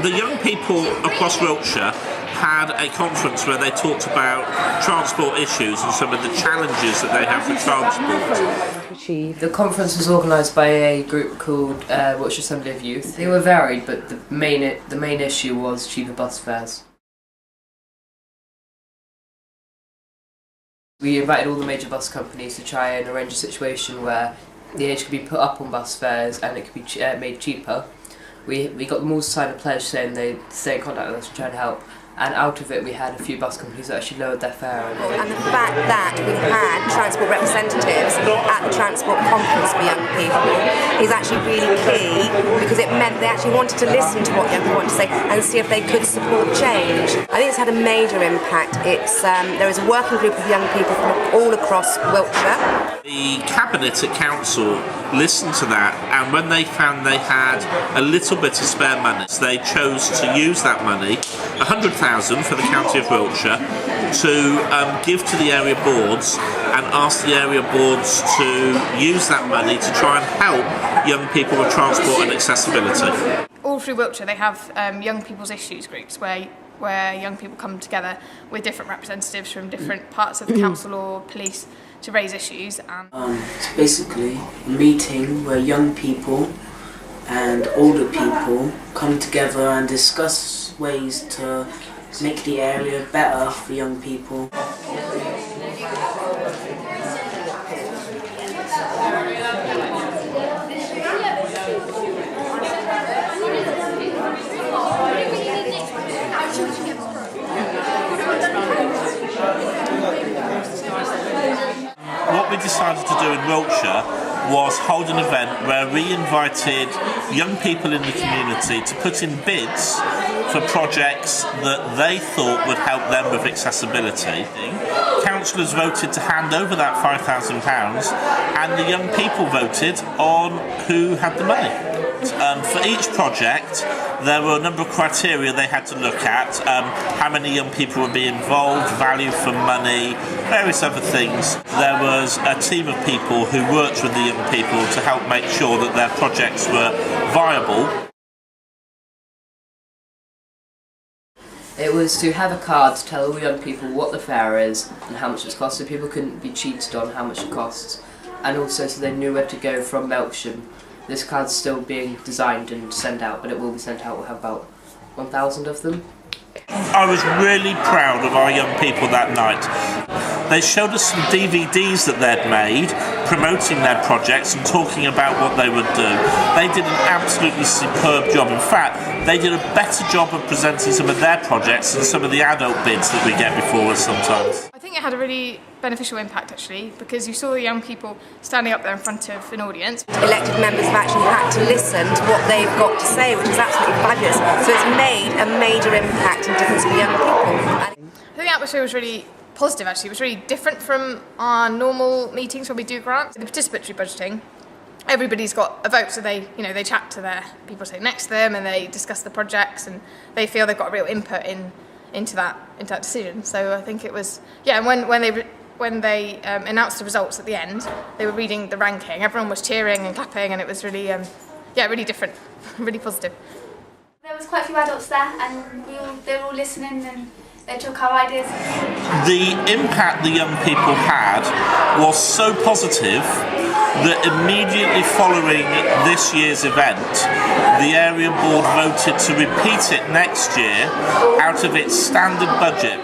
The young people across Wiltshire had a conference where they talked about transport issues and some of the challenges that they have for transport. The conference was organised by a group called Wiltshire Assembly of Youth. They were varied, but the main issue was cheaper bus fares. We invited all the major bus companies to try and arrange a situation where the age could be put up on bus fares and it could be made cheaper. We got them all to sign a pledge saying they'd stay in contact with us to try and help. And out of it we had a few bus companies that actually lowered their fare. And the fact that we had transport representatives at the transport conference for young people is actually really key, because it meant they actually wanted to listen to what young people wanted to say and see if they could support change. I think it's had a major impact. There is a working group of young people from all across Wiltshire. The Cabinet at Council listened to that, and when they found they had a little bit of spare money, they chose to use that money, 100,000 for the County of Wiltshire, to give to the area boards and ask the area boards to use that money to try and help young people with transport and accessibility. All through Wiltshire they have young people's issues groups where young people come together with different representatives from different parts of the council or police to raise issues. It's basically a meeting where young people and older people come together and discuss ways to make the area better for young people. What we decided to do in Wiltshire was hold an event where we invited young people in the community to put in bids for projects that they thought would help them with accessibility. Councillors voted to hand over that £5,000 and the young people voted on who had the money. For each project there were a number of criteria they had to look at, how many young people would be involved, value for money, various other things. There was a team of people who worked with the young people to help make sure that their projects were viable. It was to have a card to tell all young people what the fare is and how much it costs, so people couldn't be cheated on how much it costs, and also so they knew where to go from Wiltshire. This card's still being designed and sent out, but it will be sent out. We'll have about 1,000 of them. I was really proud of our young people that night. They showed us some DVDs that they'd made, promoting their projects and talking about what they would do. They did an absolutely superb job. In fact, they did a better job of presenting some of their projects than some of the adult bids that we get before us sometimes. I think it had a really beneficial impact actually, because you saw the young people standing up there in front of an audience. Elected members have actually had to listen to what they've got to say, which is absolutely fabulous. So it's made a major impact and difference for young people. I think the atmosphere was really positive actually. It was really different from our normal meetings when we do grants. The participatory budgeting, everybody's got a vote, so they chat to their people sitting next to them and they discuss the projects and they feel they've got a real input into that decision. So I think it was, yeah, and when they announced the results at the end, they were reading the ranking, everyone was cheering and clapping, and it was really really different, really positive. There was quite a few adults there and they were all listening and they took our ideas. The impact the young people had was so positive that immediately following this year's event, the area board voted to repeat it next year out of its standard budget.